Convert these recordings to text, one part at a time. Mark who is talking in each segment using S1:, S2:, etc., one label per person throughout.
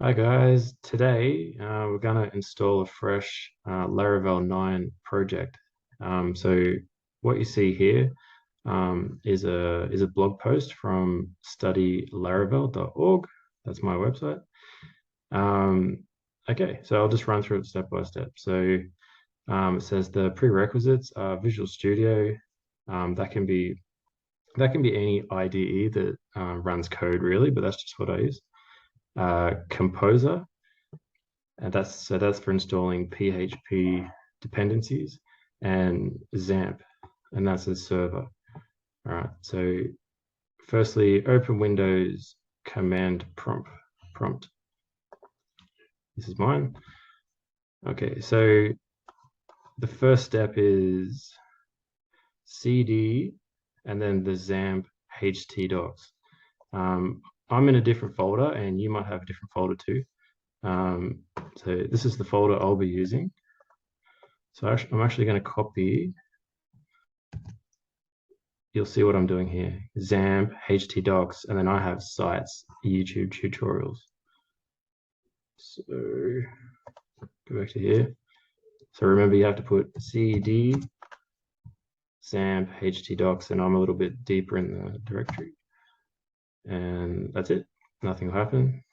S1: Hi guys, today we're going to install a fresh Laravel 9 project. So what you see here is a blog post from studylaravel.org. That's my website. Okay, so I'll just run through it step by step. So it says the prerequisites are Visual Studio. That can be any IDE that runs code really, but that's just what I use. Composer, and that's for installing PHP dependencies, and XAMPP, and that's a server. All right, so firstly, open Windows command prompt. This is mine. Okay, so the first step is CD and then the XAMPP htdocs. I'm in a different folder, and you might have a different folder too. So this is the folder I'll be using. So I'm actually going to copy. You'll see what I'm doing here. XAMPP, htdocs, and then I have sites, YouTube tutorials. So go back to here. So remember, you have to put CD, XAMPP, htdocs, and I'm a little bit deeper in the directory. And that's it. Nothing will happen.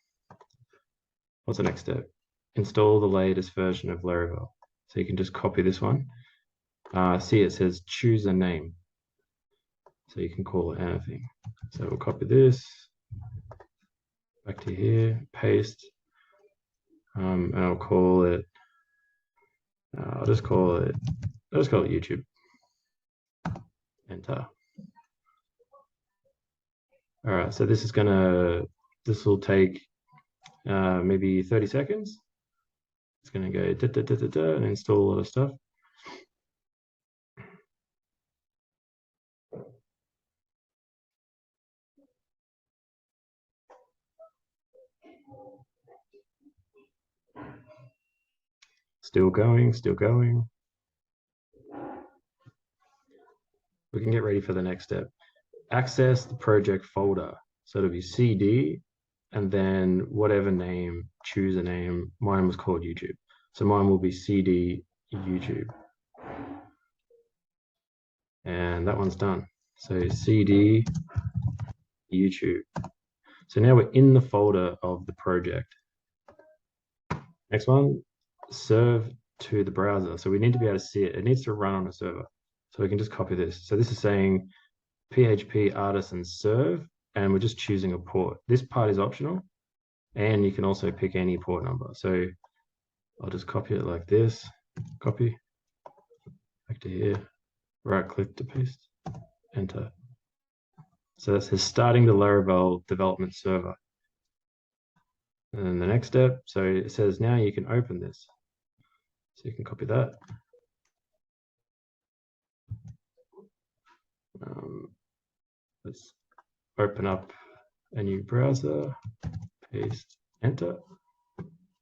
S1: What's the next step? Install the latest version of Laravel. So you can just copy this one. See, it says choose a name. So you can call it anything. So we'll copy this back to here, paste, and I'll call it. I'll just call it YouTube. Enter. All right. So this will take maybe 30 seconds. It's gonna go and install a lot of stuff. Still going. We can get ready for the next step. Access the project folder. So it'll be CD and then whatever name, choose a name. Mine was called YouTube. So mine will be CD YouTube. And that one's done. So CD YouTube. So now we're in the folder of the project. Next one, serve to the browser. So we need to be able to see it. It needs to run on a server. So we can just copy this. So this is saying PHP artisan serve, and we're just choosing a port. This part is optional, and you can also pick any port number. So I'll just copy it like this, copy, back to here, right click to paste, enter. So that says starting the Laravel development server. And then the next step, so it says now you can open this. So you can copy that. Let's open up a new browser, paste, enter,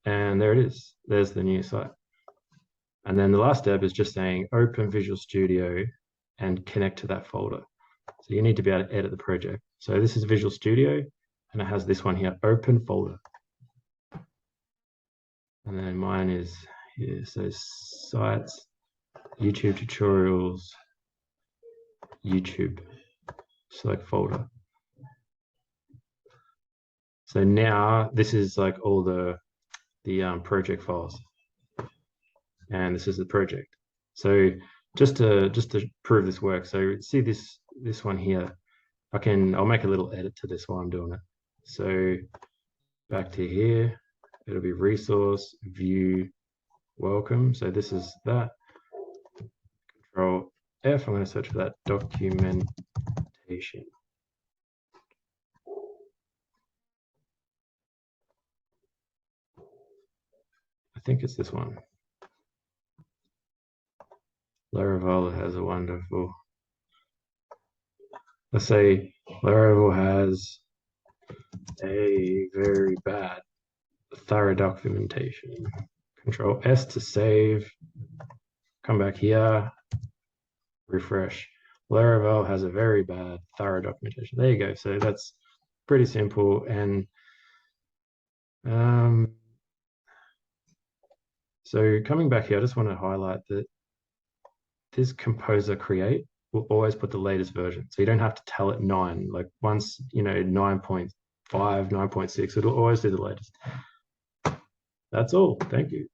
S1: and there it is. There's the new site. And then the last step is just saying open Visual Studio and connect to that folder. So you need to be able to edit the project. So this is Visual Studio, and it has this one here, open folder. And then mine is here, so sites, YouTube tutorials, YouTube, select folder. So now this is like all the project files, and this is the project. So just to prove this works, so see this one here. I'll make a little edit to this while I'm doing it. So back to here, it'll be resource view welcome. So this is that. Control F. I'm going to search for that documentation. I think it's this one. Laravel has a wonderful. Let's say Laravel has a very bad thorough documentation. Control S to save. Come back here. Refresh. Laravel has a very bad thorough documentation. There you go. So that's pretty simple. And So coming back here, I just want to highlight that this composer create will always put the latest version. So you don't have to tell it 9. Like once, 9.5, 9.6, it'll always do the latest. That's all. Thank you.